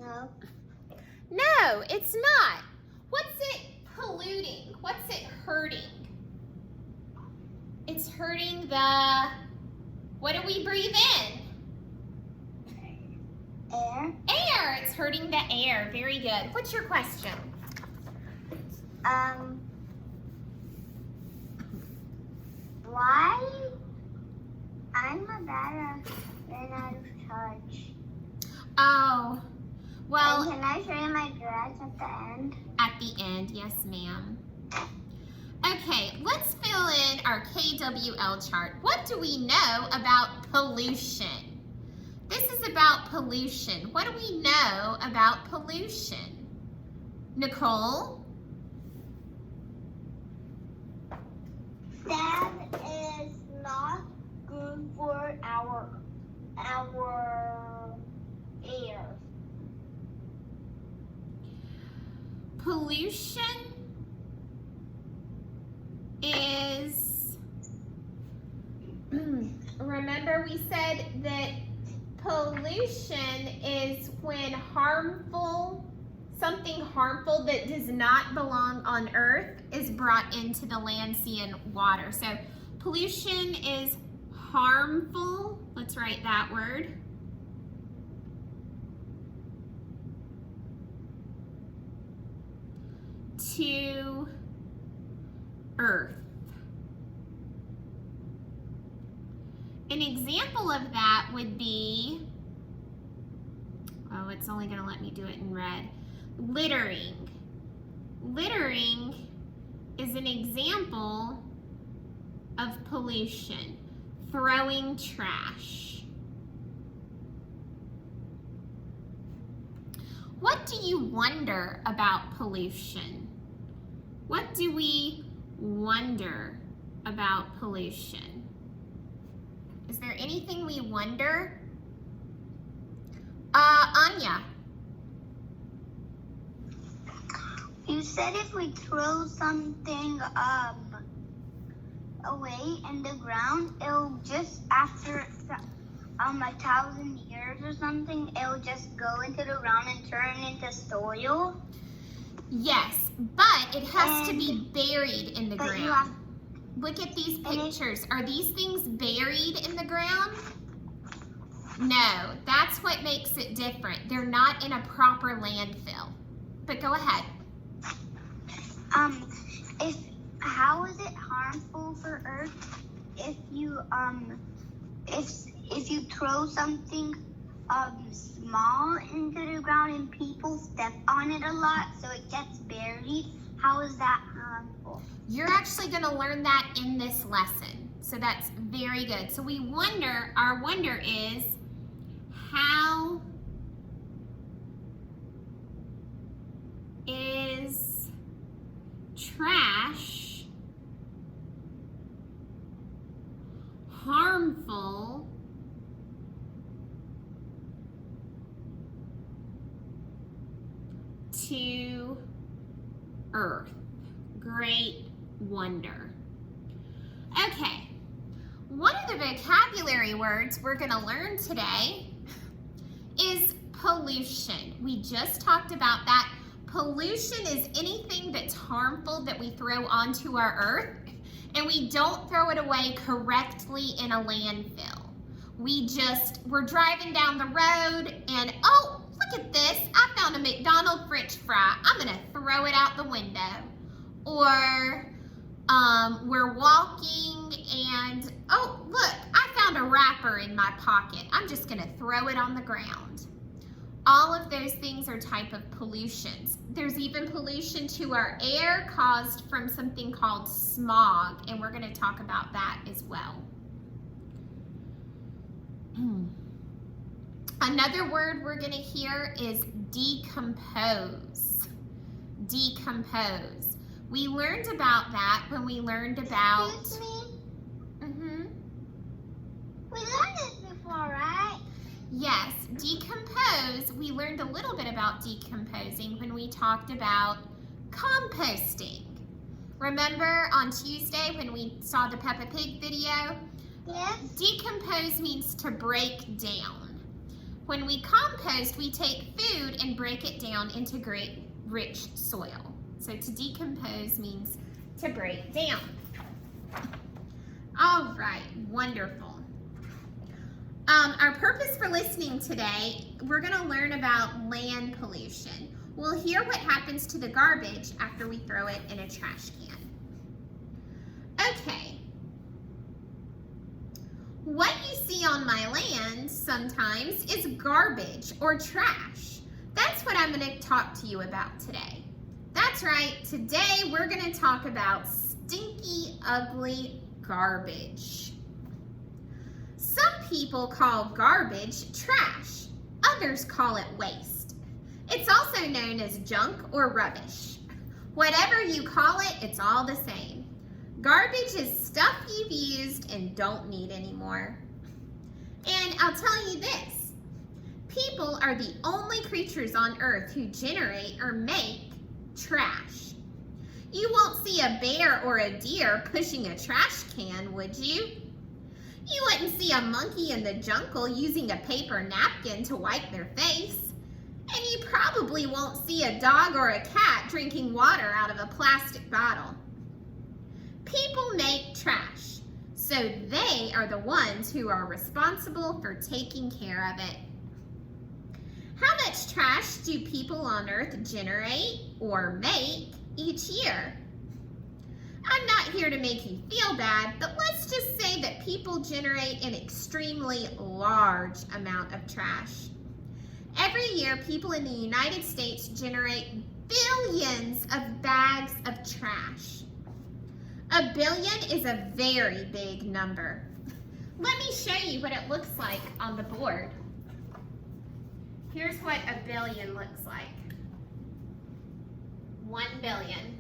No. No, it's not. What's it polluting? What's it hurting? It's hurting the, what do we breathe in? Air. Air. It's hurting the air. Very good. What's your question? Why? I'm a better than out of touch. Oh, well, And can I show you my dress at the end? at the end, yes, ma'am. Okay, let's fill in our KWL chart. What do we know about pollution? This is about pollution. What do we know about pollution? Nicole? That is not good for our air. Pollution is, remember we said that pollution is when something harmful that does not belong on earth is brought into the land, sea, and water. So pollution is harmful. Let's write that word. To earth. An example of that would be, oh, it's only going to let me do it in red. Littering. Littering is an example of pollution. Throwing trash. What do you wonder about pollution? What do we wonder about pollution? Is there anything we wonder? Anya. You said if we throw something away in the ground, it'll just after 1,000 years or something, it'll just go into the ground and turn into soil. Yes, but it has to be buried in the But you ground. Look at these pictures. Are these things buried in the ground? No, that's what makes it different. They're not in a proper landfill. But go ahead. How is it harmful for Earth if you if you throw something small into the ground and people step on it a lot so it gets buried? How is that harmful? You're actually going to learn that in this lesson. So that's very good. So we wonder, our wonder is, how is trash harmful to Earth? Great wonder. Okay, one of the vocabulary words we're going to learn today is pollution. We just talked about that. Pollution is anything that's harmful that we throw onto our Earth, and we don't throw it away correctly in a landfill. We're driving down the road and, oh, look at this. I found a McDonald's French fry. I'm going to throw it out the window. Or we're walking and, oh, look, I found a wrapper in my pocket. I'm just going to throw it on the ground. All of those things are type of pollutions. There's even pollution to our air caused from something called smog, and we're going to talk about that as well. Another word we're going to hear is decompose. Decompose. We learned about that when we learned about... Excuse me? We learned this before, right? Yes, decompose. We learned a little bit about decomposing when we talked about composting. Remember on Tuesday when we saw the Peppa Pig video? Yes. Decompose means to break down. When we compost, we take food and break it down into great rich soil. So to decompose means to break down. All right, wonderful. Our purpose for listening today, we're going to learn about land pollution. We'll hear what happens to the garbage after we throw it in a trash can. Okay. What you see on my land sometimes is garbage or trash. That's what I'm going to talk to you about today. That's right, today we're going to talk about stinky, ugly garbage. Some people call garbage trash. Others call it waste. It's also known as junk or rubbish. Whatever you call it, it's all the same. Garbage is stuff you've used and don't need anymore. And I'll tell you this, people are the only creatures on earth who generate or make trash. You won't see a bear or a deer pushing a trash can, would you? You wouldn't see a monkey in the jungle using a paper napkin to wipe their face. And you probably won't see a dog or a cat drinking water out of a plastic bottle. People make trash, so they are the ones who are responsible for taking care of it. How much trash do people on Earth generate or make each year? I'm not here to make you feel bad, but let's just say that people generate an extremely large amount of trash. Every year, people in the United States generate billions of bags of trash. A billion is a very big number. Let me show you what it looks like on the board. Here's what a billion looks like. 1 billion.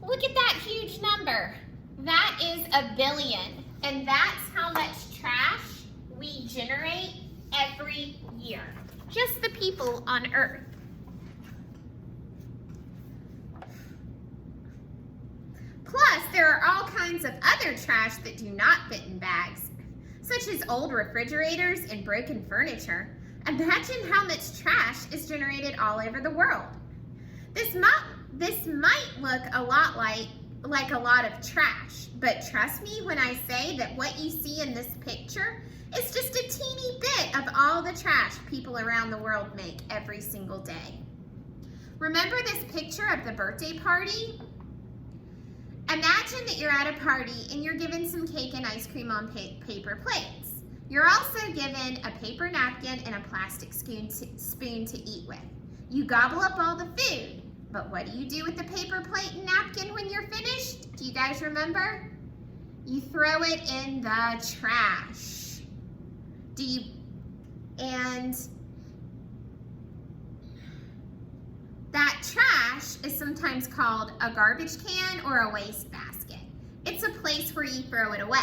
Look at that huge number. That is a billion, and that's how much trash we generate every year. Just the people on Earth. Plus, there are all kinds of other trash that do not fit in bags, such as old refrigerators and broken furniture. Imagine how much trash is generated all over the world. This might look a lot like a lot of trash, but trust me when I say that what you see in this picture is just a teeny bit of all the trash people around the world make every single day. Remember this picture of the birthday party? Imagine that you're at a party and you're given some cake and ice cream on paper plates. You're also given a paper napkin and a plastic spoon to eat with. You gobble up all the food, but what do you do with the paper plate and napkin when you're finished? Do you guys remember? You throw it in the trash. And that trash is sometimes called a garbage can or a waste basket. It's a place where you throw it away.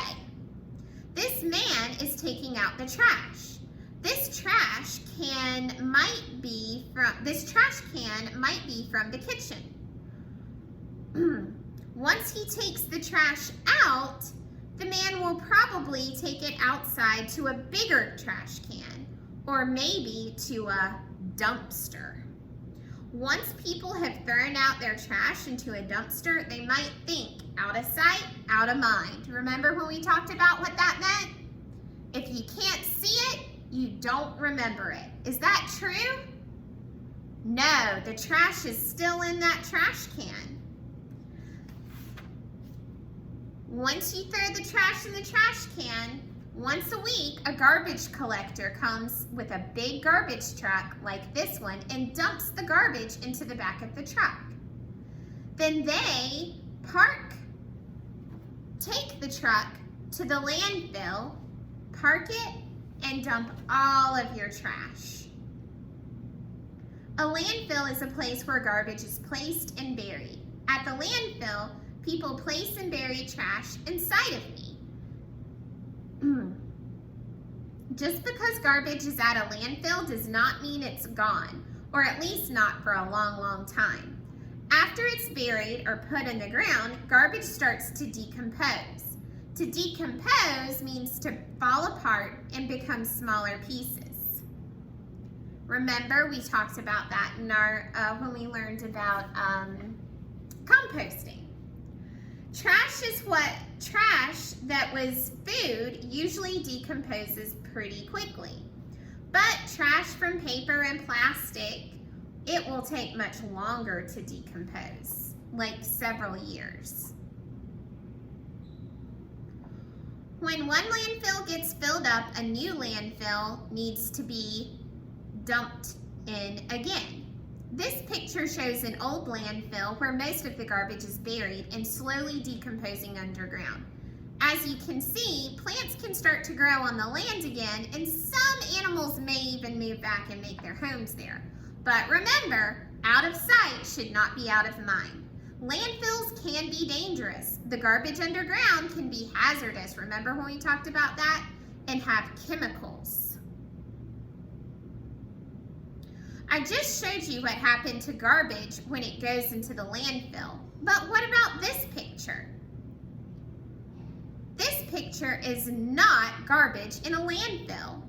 This man is taking out the trash. This trash can might be from the kitchen. Once he takes the trash out, the man will probably take it outside to a bigger trash can, or maybe to a dumpster. Once people have thrown out their trash into a dumpster, they might think, out of sight, out of mind. Remember when we talked about what that meant? If you can't see it, you don't remember it. Is that true? No, the trash is still in that trash can. Once you throw the trash in the trash can, once a week, a garbage collector comes with a big garbage truck like this one and dumps the garbage into the back of the truck. Then they take the truck to the landfill, park it, and dump all of your trash. A landfill is a place where garbage is placed and buried. At the landfill, people place and bury trash inside of me. Just because garbage is at a landfill does not mean it's gone. or at least not for a long, long time. After it's buried or put in the ground, garbage starts to decompose. To decompose means to fall apart and become smaller pieces. Remember, we talked about that in our when we learned about composting. Trash that was food usually decomposes pretty quickly. But trash from paper and plastic, it will take much longer to decompose, like several years. When one landfill gets filled up, a new landfill needs to be dumped in again. This picture shows an old landfill where most of the garbage is buried and slowly decomposing underground. As you can see, plants can start to grow on the land again, and some animals may even move back and make their homes there. But remember, out of sight should not be out of mind. Landfills can be dangerous. The garbage underground can be hazardous. Remember when we talked about that? And have chemicals. I just showed you what happened to garbage when it goes into the landfill. But what about this picture? This picture is not garbage in a landfill.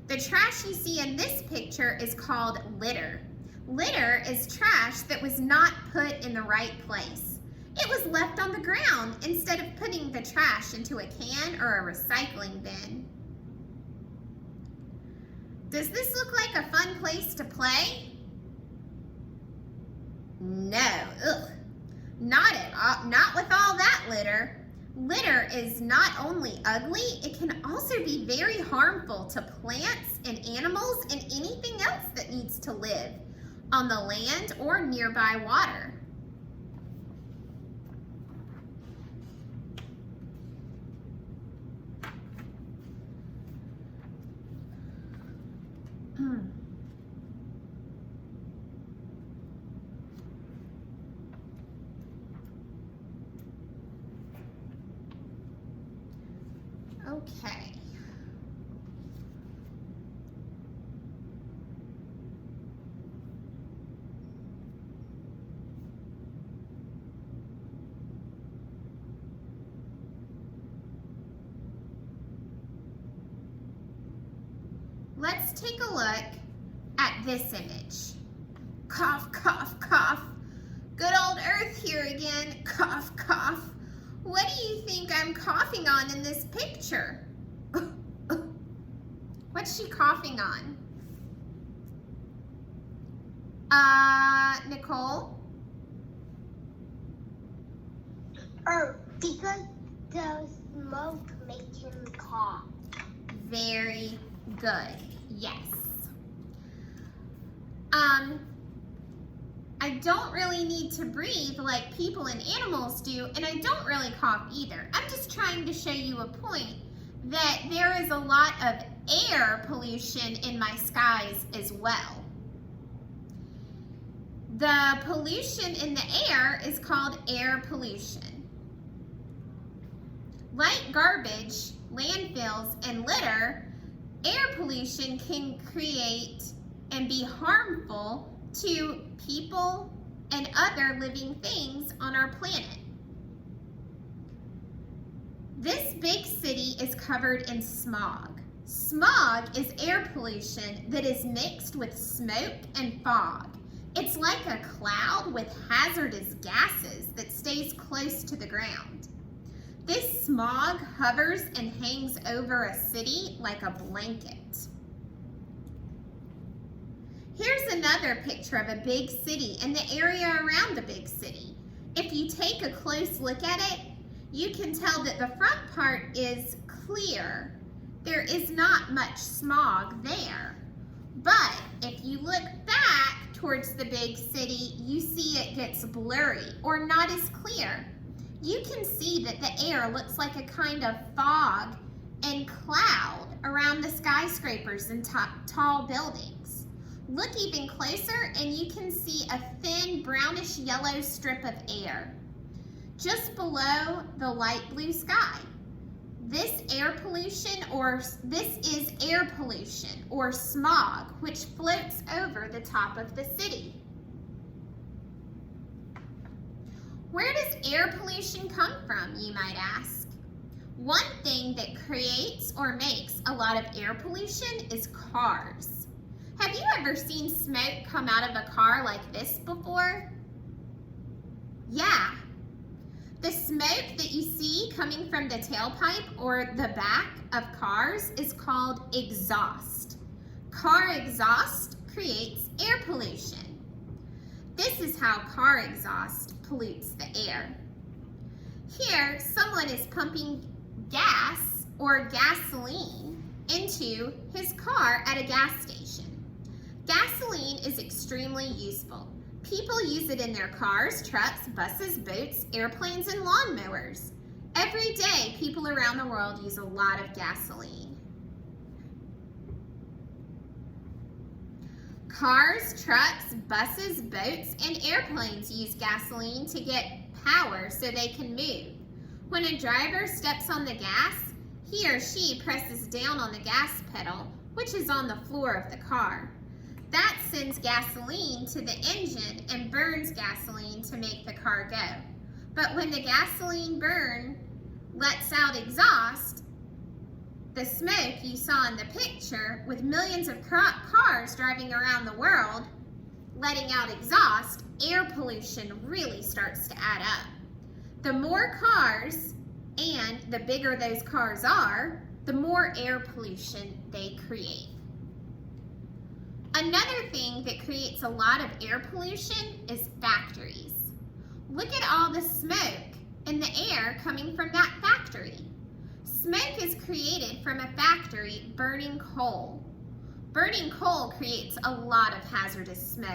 The trash you see in this picture is called litter. Litter is trash that was not put in the right place. It was left on the ground instead of putting the trash into a can or a recycling bin. Does this look like a fun place to play? No, ugh. Not with all that litter. Litter is not only ugly, it can also be very harmful to plants and animals and anything else that needs to live on the land or nearby water. Okay. Let's take a look at this image. Cough, cough, cough. Good old Earth here again. Cough, cough. What do you think I'm coughing on in this picture? What's she coughing on? Nicole? Because the smoke makes him cough. Very good. Yes. I don't really need to breathe like people and animals do, and I don't really cough either. I'm just trying to show you a point that there is a lot of air pollution in my skies as well. The pollution in the air is called air pollution. Like garbage, landfills, and litter, air pollution can create and be harmful to people and other living things on our planet. This big city is covered in smog. Smog is air pollution that is mixed with smoke and fog. It's like a cloud with hazardous gases that stays close to the ground. This smog hovers and hangs over a city like a blanket. Here's another picture of a big city and the area around the big city. If you take a close look at it, you can tell that the front part is clear. There is not much smog there. But if you look back towards the big city, you see it gets blurry or not as clear. You can see that the air looks like a kind of fog and cloud around the skyscrapers and tall buildings. Look even closer and you can see a thin brownish yellow strip of air just below the light blue sky. This is air pollution or smog, which floats over the top of the city. Where does air pollution come from, you might ask? One thing that creates or makes a lot of air pollution is cars. Have you ever seen smoke come out of a car like this before? Yeah. The smoke that you see coming from the tailpipe or the back of cars is called exhaust. Car exhaust creates air pollution. This is how car exhaust pollutes the air. Here, someone is pumping gas or gasoline into his car at a gas station. Gasoline is extremely useful. People use it in their cars, trucks, buses, boats, airplanes, and lawnmowers. Every day, people around the world use a lot of gasoline. Cars, trucks, buses, boats, and airplanes use gasoline to get power so they can move. When a driver steps on the gas, he or she presses down on the gas pedal, which is on the floor of the car. That sends gasoline to the engine and burns gasoline to make the car go. But when the gasoline burn lets out exhaust, the smoke you saw in the picture with millions of cars driving around the world letting out exhaust, air pollution really starts to add up. The more cars and the bigger those cars are, the more air pollution they create. Another thing that creates a lot of air pollution is factories. Look at all the smoke in the air coming from that factory. Smoke is created from a factory burning coal. Burning coal creates a lot of hazardous smoke.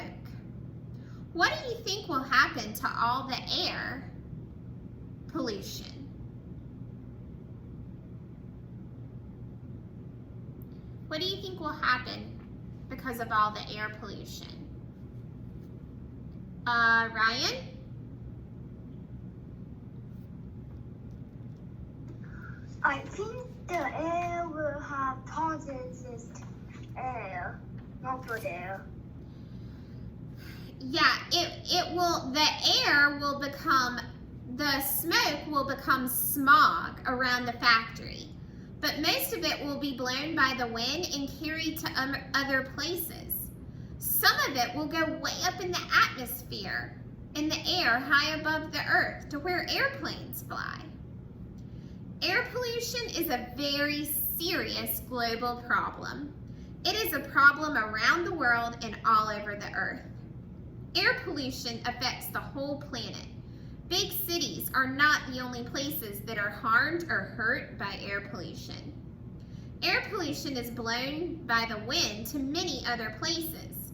What do you think will happen to all the air pollution? What do you think will happen because of all the air pollution? Ryan? I think the air will have positive air, not good air. Yeah, the smoke will become smog around the factory. But most of it will be blown by the wind and carried to other places. Some of it will go way up in the atmosphere, in the air high above the earth, to where airplanes fly. Air pollution is a very serious global problem. It is a problem around the world and all over the earth. Air pollution affects the whole planet. Big cities are not the only places that are harmed or hurt by air pollution. Air pollution is blown by the wind to many other places.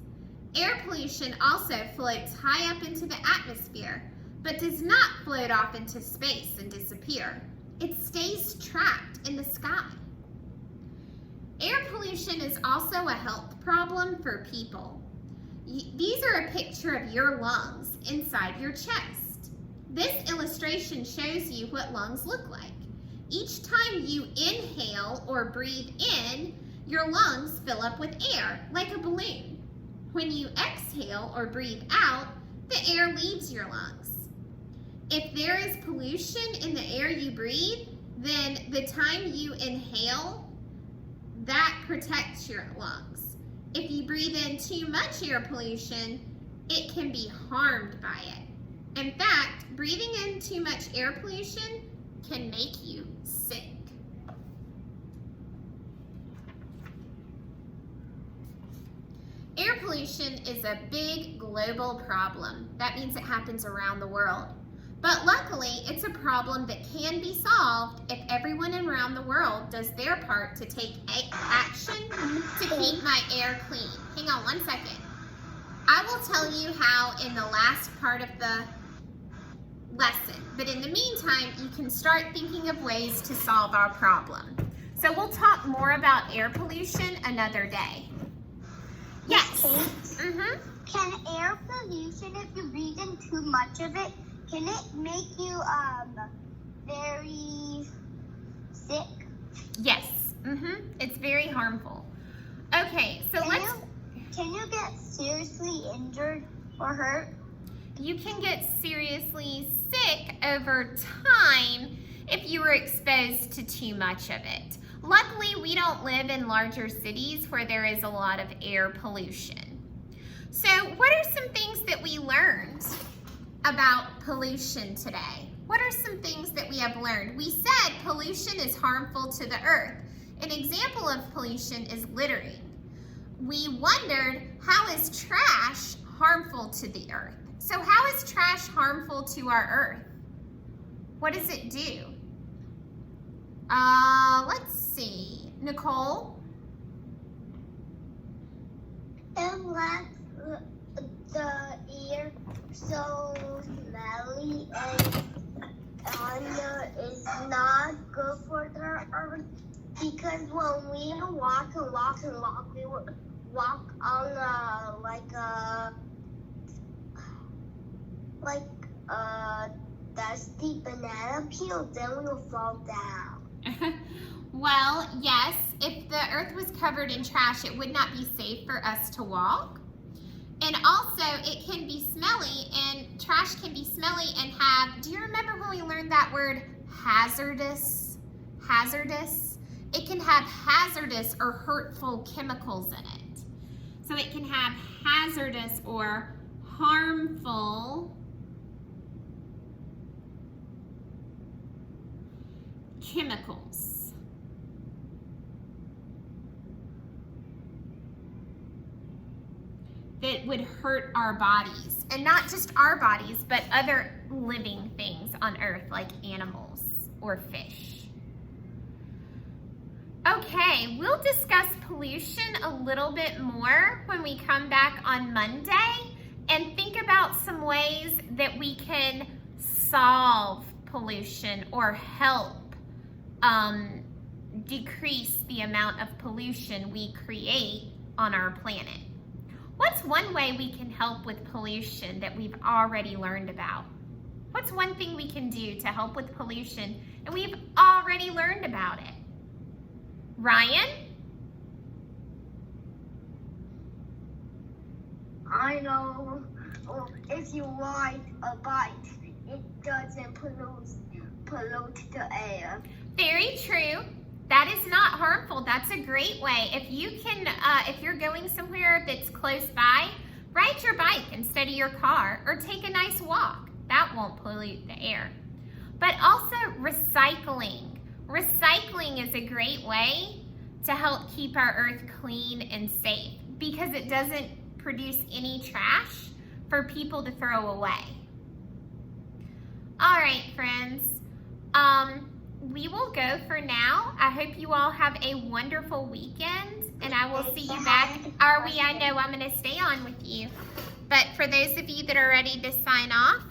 Air pollution also floats high up into the atmosphere, but does not float off into space and disappear. It stays trapped in the sky. Air pollution is also a health problem for people. These are a picture of your lungs inside your chest. This illustration shows you what lungs look like. Each time you inhale or breathe in, your lungs fill up with air, like a balloon. When you exhale or breathe out, the air leaves your lungs. If there is pollution in the air you breathe, then the time you inhale, that protects your lungs. If you breathe in too much air pollution, it can be harmed by it. In fact, breathing in too much air pollution can make you sick. Air pollution is a big global problem. That means it happens around the world. But luckily, it's a problem that can be solved if everyone around the world does their part to take action to keep my air clean. Hang on one second. I will tell you how in the last part of the lesson. But in the meantime, you can start thinking of ways to solve our problem. So we'll talk more about air pollution another day. Yes. Can air pollution, if you breathe in too much of it, can it make you very sick? Yes. It's very harmful. Okay, so Can you get seriously injured or hurt? You can get seriously sick over time if you were exposed to too much of it. Luckily, we don't live in larger cities where there is a lot of air pollution. So, what are some things that we learned about pollution today? What are some things that we have learned? We said pollution is harmful to the earth. An example of pollution is littering. We wondered, how is trash harmful to the earth? So how is trash harmful to our earth? What does it do? Let's see. Nicole? It lets the air so smelly and it's not good for the earth, because when we walk, we would walk on a dusty banana peel, then we will fall down. Well, yes, if the earth was covered in trash, it would not be safe for us to walk. And also, it can be smelly, and trash can be smelly and have, do you remember when we learned that word hazardous? Hazardous? It can have hazardous or hurtful chemicals in it. So it can have hazardous or harmful chemicals that would hurt our bodies, and not just our bodies, but other living things on earth like animals or fish. Okay, we'll discuss pollution a little bit more when we come back on Monday and think about some ways that we can solve pollution or help decrease the amount of pollution we create on our planet. What's one way we can help with pollution that we've already learned about? What's one thing we can do to help with pollution and we've already learned about it? Ryan? I know. If you ride a bike, it doesn't pollute the air. Very true. That is not harmful. That's a great way. If you can, if you're going somewhere that's close by, ride your bike instead of your car, or take a nice walk. That won't pollute the air. But also recycling. Recycling is a great way to help keep our earth clean and safe because it doesn't produce any trash for people to throw away. All right, friends. We will go for now. I hope you all have a wonderful weekend, and I will see you back. I know I'm going to stay on with you. But for those of you that are ready to sign off,